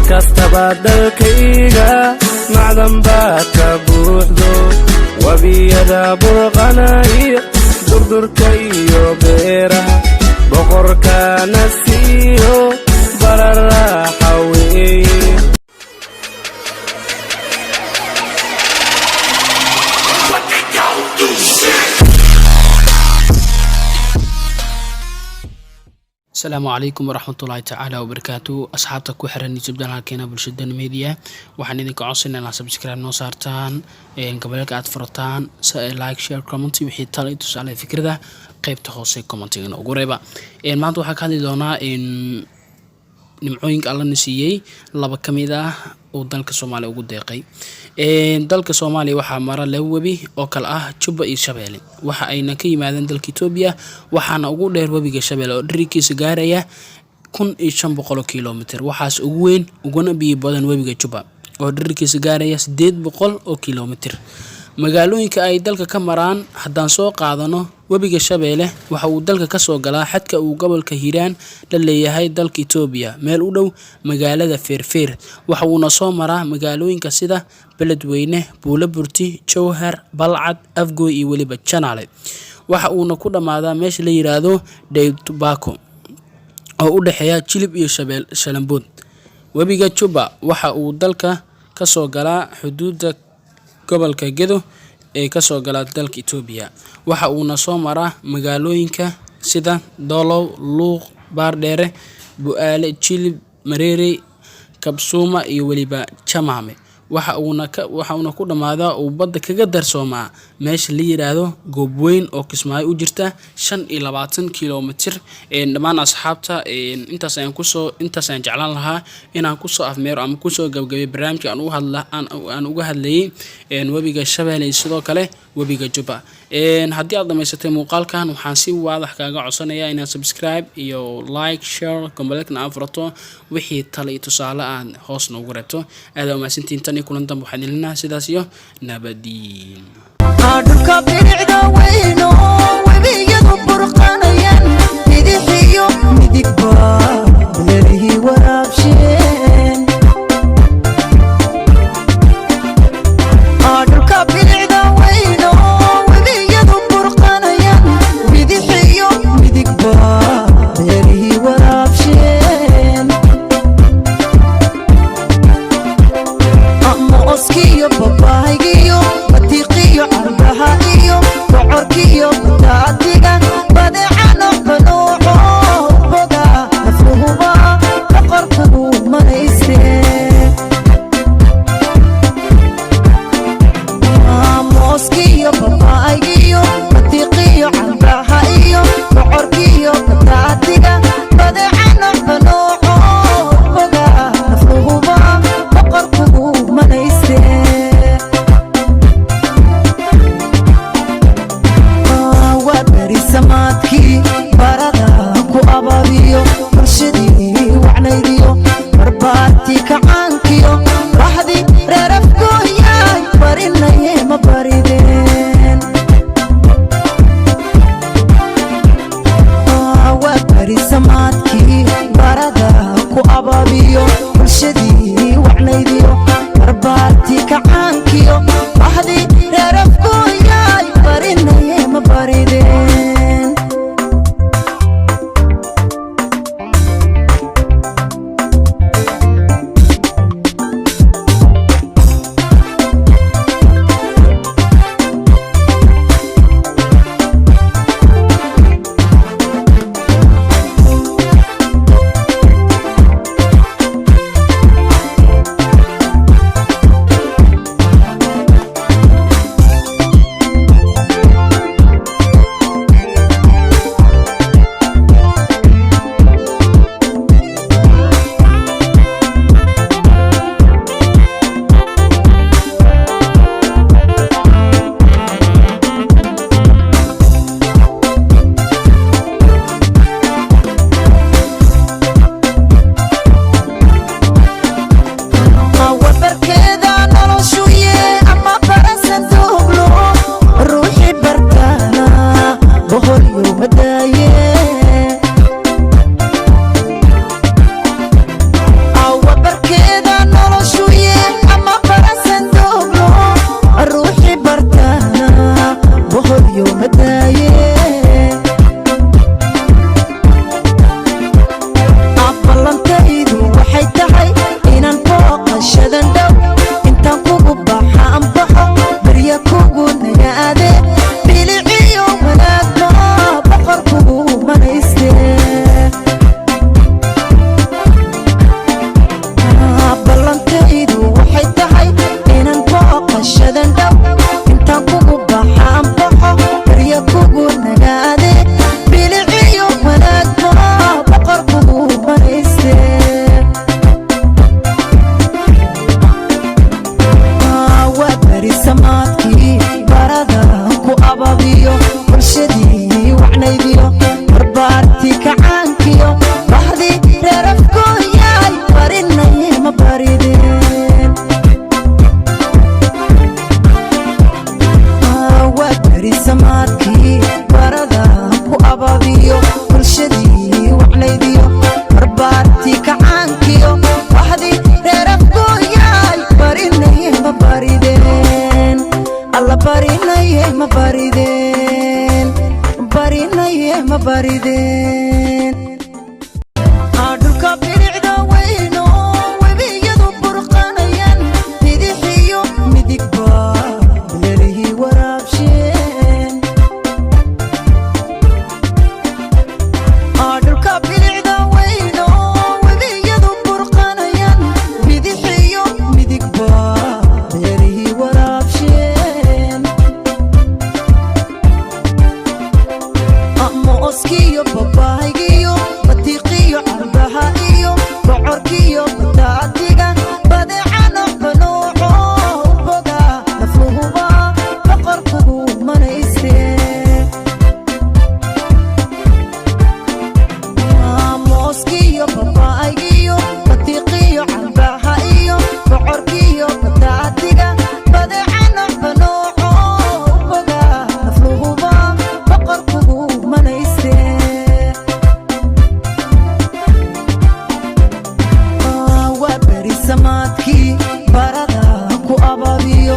kastaba dalkayga macdan baa ka buuxdo wabiyada burqanaya durdurka iyo beeraha boqorkaana siiyo bararaaxa weeye السلام عليكم ورحمة الله تعالى وبركاته أصحابتك وحرن يوتيوب دان هالكينا بلشدان ميديا waxaan idinka codsanay inaad subscribe noo saartaan gabalka aad furtaan like share comment wixii talo iyo tusaale fikrada qaybta hoose commentiga ugu reeba maanta waxaan ka hadli doonaa nimcooyinka alla nasiiyay laba kamid ah oo dalka Soomaaliya ugu deeqay dalka Soomaaliya waxa mara laba wabi oo kala ah Jubba iyo Shabeelle waxa ayna ka yimaadeen dalka Itoobiya waxaana ugu dheer wabiga Shabeelle oo dhirikiisa gaaraya 1500 kilomitir waxaas ugu weyn uguna biyo badan wabiga Jubba oo dhirikiisa gaaraya 800 kilomitir magaalooyinka ay dalka ka maraan haddaan soo qaadano wabiga Shabeelle waxa uu dalka ka soo galaa xadka uu gobolka Hiiraan la leeyahay dalka Itoobiya meel u dhow magaalada Feerfeer waxa uu soo maraa magaalooyinka sida Beledweyne Buulaburti Jowhar Balcad Afgoy iyo waliba Janaale waxa uu ku dhamaadaa meesha la yiraahdo Daytubako oo u dhaxeeya Jilib iyo Shabeelle wabiga Jubba waxa uu dalka ka soo galaa xuduudda gobolka Gedo ee ka soo gala dalka Itoobiya waxa uu soo maraa magaalooyinka sida Doolow Luuq Baardheere Bu'aale Jilib Mareere Kabsuuma iyo waliba Jamaame waxa uu ku dhamaadaa oo badda kaga darsoomaa meesha la yiraahdo Goobweyn oo Kismaayo u jirta 25 kilomitir dhamaan asxaabta intaas aan jeclaan lahaa inaan ku soo afmeero ama ku soo gabagabay barnaamijka aan uga hadlayay wabiga Shabeelle sidoo kale wabiga Jubba haddii aad dhamaysatay muuqaalkan waxaan si waadax kaaga codsanayaa inaad subscribe iyo like share comment aan furto wixii talo iyo tusaale aan hoos noogu reebto aad u maasantiin tan kulan dambe waxaan ilaalinaa sidaas iyo nabadiin adulka biricda weyno wabiyadu burqanayaan midixiyo midigba leeyihi waraabsheen adulka biricda weyno wabiyadu burqanayaan midixiyo midigba leeyihi waraabsheen oskiyo babaaygiyo batiqiyo arbahayo bocorkiyo daadiga badeecano banuuco boga afruhuba samaadkii barada ku ababiyo